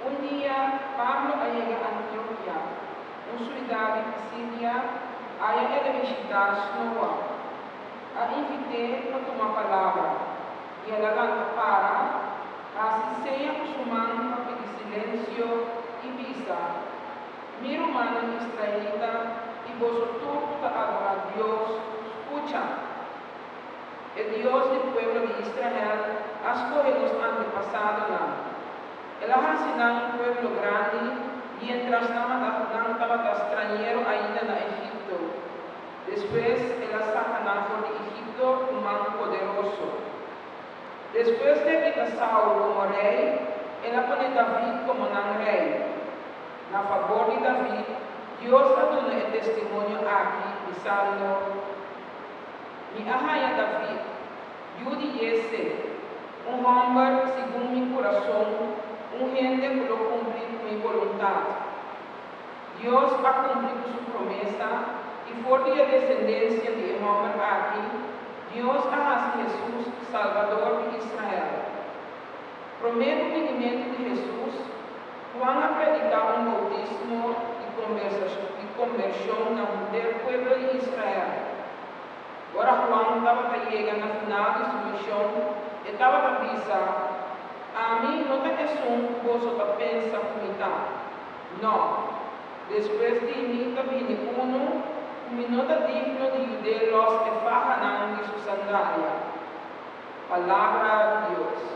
Un día Pablo llega a Antioquia, una ciudad de Pisidia, allá ele visitar Noa. A invité a tomar palavra, e ela lá para, assim sem acostumando a pedir silêncio e visa. Mi hermano israelita, y vosotros a Dios, escucha. El Dios del pueblo de Israel ha escogido los antepasados. Él ha asignado un pueblo grande mientras estaba extranjero ainda en Egipto. Después él ha sacado de Egipto un man poderoso. Después de que Saúl como rey, él ha puesto a David como rey. A favor de David, Dios ha dado el testimonio aquí, diciendo: Mi ahaya David, yo dije, un hombre según mi corazón, un gente que lo cumple mi voluntad. Dios ha cumplido su promesa y por la descendencia de hombre aquí, Dios ha hecho Jesús Salvador de Israel. Prometo el venimiento de Jesús. Juan ha predicado un bautismo y conversión del pueblo de Israel. Ahora Juan estaba llegando al final de su misión y estaba a avisar: a mí no te es un vosotros pensa comitar. No. Después de mí viene uno, no está digno de los que fajan de su sandalia. Palabra de Dios.